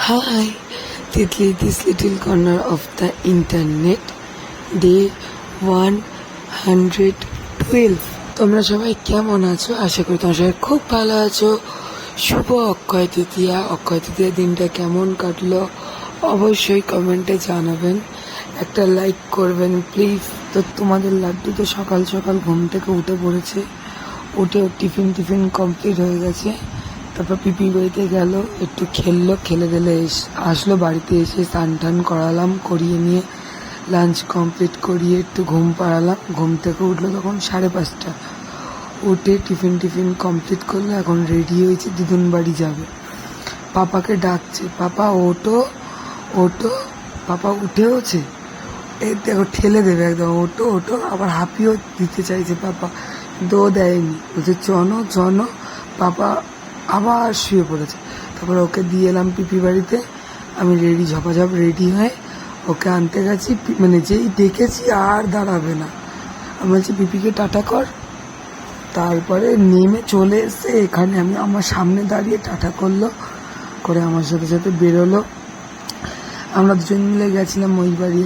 Hi, Titli, this little corner of the internet, day 112. তোমরা সবাই কেমন আছো? আশা করি তোমরা সবাই খুব ভালো আছো। শুভ অক্ষয় তৃতীয়া। অক্ষয় তৃতীয়া দিনটা কেমন কাটলো অবশ্যই কমেন্টে জানাবেন, একটা লাইক করবেন প্লিজ। তো তোমাদের লাড্ডু তো সকাল সকাল ঘুম থেকে উঠে পড়েছে, উঠে টিফিন কমপ্লিট হয়ে গেছে। তারপর পিপি বাড়িতে গেল, একটু খেললো, খেলে দিলে আসলো। বাড়িতে এসে স্নান টান করালাম, করিয়ে নিয়ে লাঞ্চ কমপ্লিট করিয়ে একটু ঘুম পাড়ালাম। ঘুম থেকে উঠলো তখন 5:30। উঠে টিফিন কমপ্লিট করলো, এখন রেডি হয়েছে, দিদুন বাড়ি যাবে। পাপাকে ডাকছে, পাপা ওটো ওটো। পাপা উঠেওছে, এই দেখো ঠেলে দেবে একদম, ওটো ওটো। আবার হাঁপিয়েও দিতে চাইছে পাপা, কিন্তু ও দেয়নি, বলছে চনো। পাপা আবার শুয়ে পড়েছে। তারপর ওকে দিয়ে এলাম পিপি বাড়িতে। আমি রেডি, ঝপাঝপ রেডি হয়ে ওকে আনতে গেছি। মানে যেই দেখেছি আর দাঁড়াবে না, আমি বলছি পিপিকে টাটা কর। তারপরে নেমে চলে এসে এখানে আমি আমার সামনে দাঁড়িয়ে টাটা করলো, করে আমার সাথে বেরোলো। আমরা দুজন মিলে গেছিলাম ওই বাড়ি।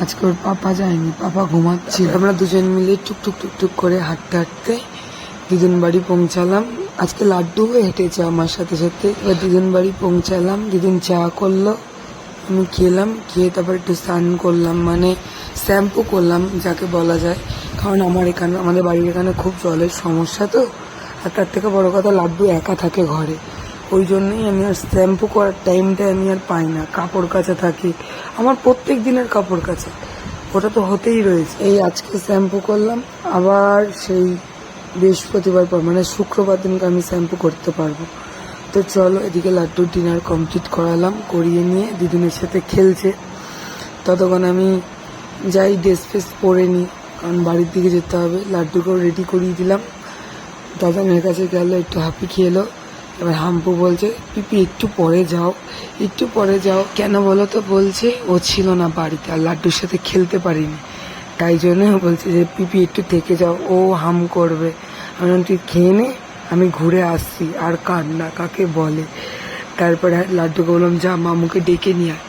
আজকে ওর পাপা যায়নি, পাপা ঘুমাচ্ছিল। আমরা দুজন মিলে টুকটুক করে হাঁটতে দিদুন বাড়ি পৌঁছালাম। আজকে লাড্ডুও হেঁটেছে আমার সাথে। এবার দিদুন বাড়ি পৌঁছালাম, দিদুন চা করলো, আমি খেলাম। খেয়ে তারপর একটু স্নান করলাম, মানে শ্যাম্পু করলাম যাকে বলা যায়। কারণ আমাদের বাড়ির এখানে খুব জলের সমস্যা তো, আর তার থেকে বড় কথা লাড্ডু একা থাকে ঘরে, ওই জন্যই আমি আর শ্যাম্পু করার টাইমটা আমি আর পাই না। কাপড় কাচা থাকে আমার, প্রত্যেক দিনের কাপড় কাচা, ওটা তো হতেই রয়েছে। এই আজকে শ্যাম্পু করলাম, আবার সেই বৃহস্পতিবার পর মানে শুক্রবার দিনকে আমি শ্যাম্পু করতে পারবো। তো চলো, এদিকে লাড্ডুর ডিনার কমপ্লিট করালাম, করিয়ে নিয়ে দিদুনের সাথে খেলছে। ততক্ষণ আমি যাই ড্রেস ফ্রেস পরে নিই, কারণ বাড়ির দিকে যেতে হবে। লাড্ডুকেও রেডি করিয়ে দিলাম। দাদানের কাছে গেল, একটু হাঁপি খেলো। এবার হাম্পু বলছে পিপি একটু পরে যাও। কেন বলো তো? বলছে ও ছিল না বাড়িতে, আর লাড্ডুর সাথে খেলতে পারিনি, তাই জন্য বলছে যে পিপি একটু থেকে যাও, ও হাম করবে। আমি তুই খেয়ে নে, আমি ঘুরে আসছি। আর কান্না কাকে বলে। তারপরে লাড্ডুকে বললাম যা মামুকে ডেকে নিয়ে আয়।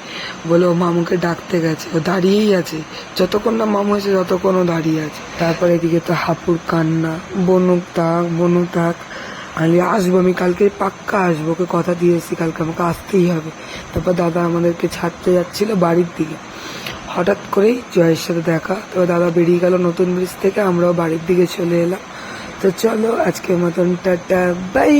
বলে ও মামুকে ডাকতে গেছে, ও দাঁড়িয়েই আছে, যতক্ষণ না মামু এসে ততক্ষণ ও দাঁড়িয়ে আছে। তারপরে এদিকে তো হাপুর কান্না, বনু থাক আমি আসবো, আমি কালকে পাক্কা আসবো, ওকে কথা দিয়েছি কালকে আমাকে আসতেই হবে। তারপর দাদা আমাদেরকে ছাড়তে যাচ্ছিল বাড়ির দিকে, হঠাৎ করেই জয়ের সাথে দেখা। তবে দাদা বেরিয়ে গেল নতুন ব্রিজ থেকে, আমরাও বাড়ির দিকে চলে এলাম। তো চলো, আজকের মতন টাটা বাই।